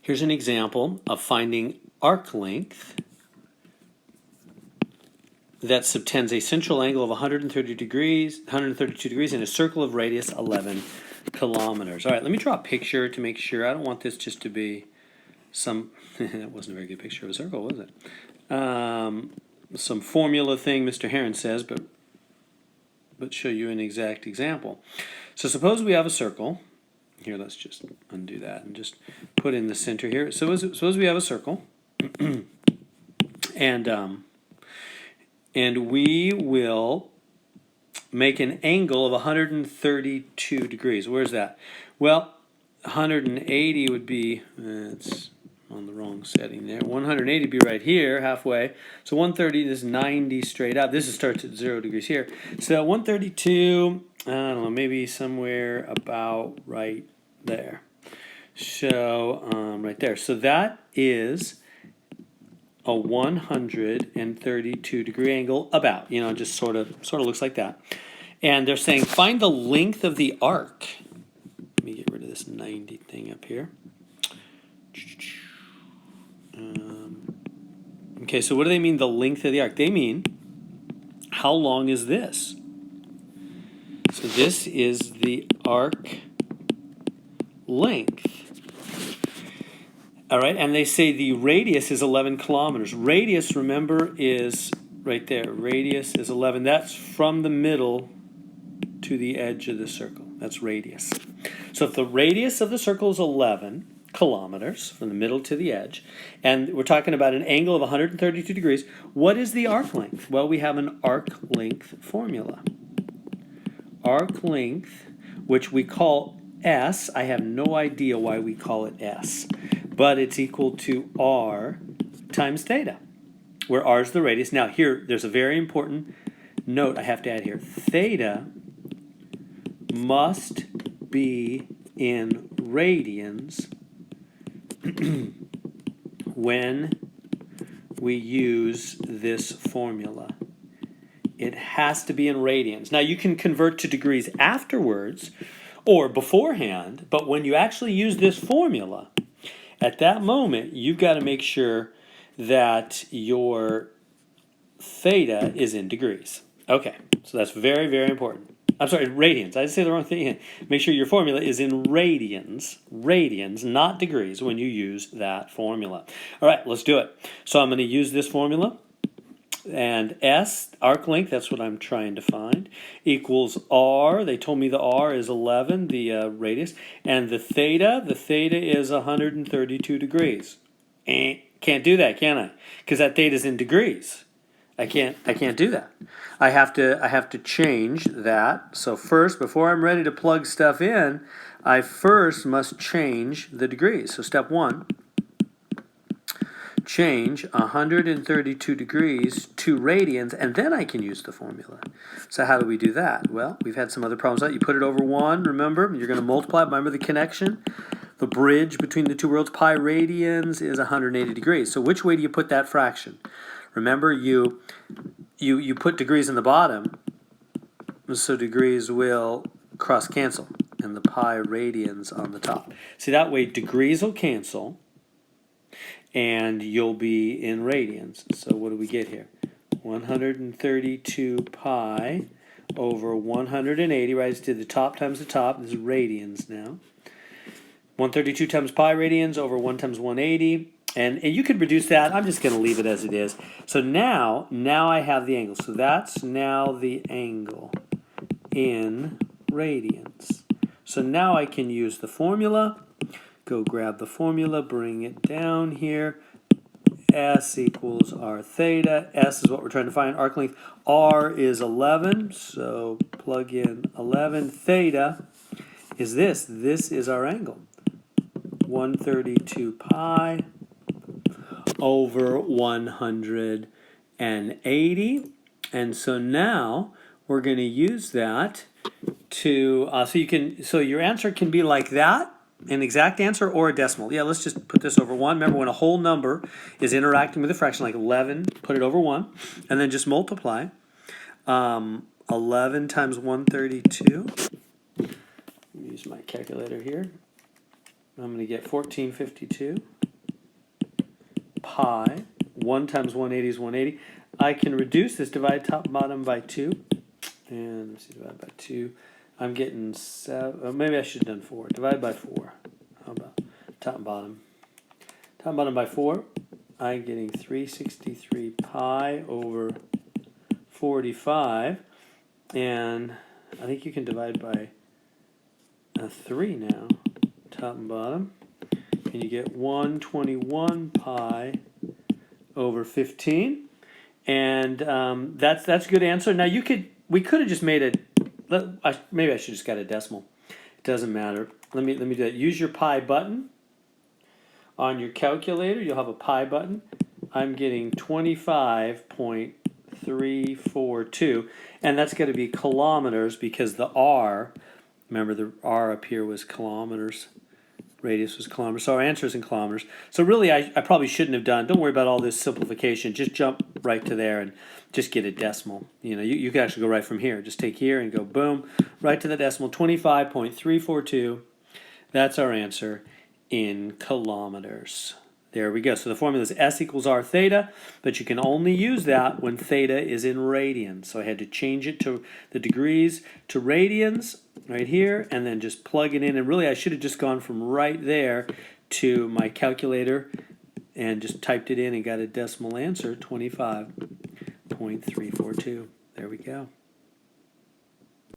Here's an example of finding arc length that subtends a central angle of 132 degrees in a circle of radius 11 kilometers. All right, let me draw a picture to make sure. I don't want this just to be some, that wasn't a very good picture of a circle, was it? Some formula thing, Mr. Heron says, but show you an exact example. So suppose we have a circle. Here, let's just undo that and just put in the center here. So suppose we have a circle, and we will make an angle of 132 degrees. Where's that? Well, 180 would be, it's on the wrong setting there. 180 would be right here, halfway. So 130 is 90 straight up. This starts at 0 degrees here. So 132, I don't know, maybe somewhere about right there. So right there. So that is a 132 degree angle, about, just sort of looks like that. And they're saying find the length of the arc. Let me get rid of this 90 thing up here. Okay, so what do they mean the length of the arc? They mean how long is this? So this is the arc length. All right, and they say the radius is 11 kilometers. Radius, remember, is right there. Radius is 11. That's from the middle to the edge of the circle. That's radius. So if the radius of the circle is 11 kilometers from the middle to the edge, and we're talking about an angle of 132 degrees, what is the arc length? Well, we have an arc length formula. Arc length, which we call S. I have no idea why we call it S, but it's equal to R times theta, where R is the radius. Now here, there's a very important note I have to add here. Theta must be in radians when we use this formula. It has to be in radians. Now you can convert to degrees afterwards or beforehand, but when you actually use this formula, at that moment, you've got to make sure that your theta is in degrees. Okay, so that's very, very important. I'm sorry, radians. I say the wrong thing. Make sure your formula is in radians, not degrees, when you use that formula. All right, let's do it. So I'm going to use this formula. And S, arc length, that's what I'm trying to find, equals R. They told me the R is 11, the radius. And the theta is 132 degrees. Can't do that, can I? Because that theta is in degrees. I can't do that. I have to change that. So first, before I'm ready to plug stuff in, I first must change the degrees. So step one, change 132 degrees to radians, and then I can use the formula. So how do we do that? Well, we've had some other problems. You put it over 1, remember? You're going to multiply. Remember the connection? The bridge between the two worlds, pi radians, is 180 degrees. So which way do you put that fraction? Remember, you put degrees in the bottom, so degrees will cross-cancel, and the pi radians on the top. See, that way degrees will cancel, and you'll be in radians. So what do we get here? 132 pi over 180, right? It's to the top times the top. This is radians now. 132 times pi radians over 1 times 180. And you could reduce that. I'm just going to leave it as it is. So now I have the angle. So that's now the angle in radians. So now I can use the formula. Go grab the formula, bring it down here. S equals R theta. S is what we're trying to find, arc length. R is 11, so plug in 11. Theta is this. This is our angle. 132 pi over 180. And so now we're going to use that to, so your answer can be like that, an exact answer or a decimal. Yeah, let's just put this over 1. Remember, when a whole number is interacting with a fraction, like 11, put it over 1, and then just multiply. 11 times 132. Let me use my calculator here. I'm going to get 1452. pi. 1 times 180 is 180. I can reduce this, divide top and bottom by 2. And let's see, divide by 2. I'm getting 7. Maybe I should have done 4. Divide by 4. How about top and bottom? Top and bottom by 4. I'm getting 363 pi over 45. And I think you can divide by 3 now. Top and bottom. And you get 121 pi over 15. And that's a good answer. Now we could have just made it. Maybe I should just got a decimal. It doesn't matter. Let me do that. Use your pi button on your calculator. You'll have a pi button. I'm getting 25.342, and that's going to be kilometers because the R. Remember the R up here was kilometers. Radius was kilometers. So our answer is in kilometers. So really, I probably shouldn't have done. Don't worry about all this simplification. Just jump right to there and just get a decimal. You can actually go right from here. Just take here and go boom, right to the decimal. 25.342. That's our answer in kilometers. There we go. So the formula is S equals R theta, but you can only use that when theta is in radians. So I had to change it to the degrees to radians right here, and then just plug it in. And really, I should have just gone from right there to my calculator and just typed it in and got a decimal answer, 25.342. There we go.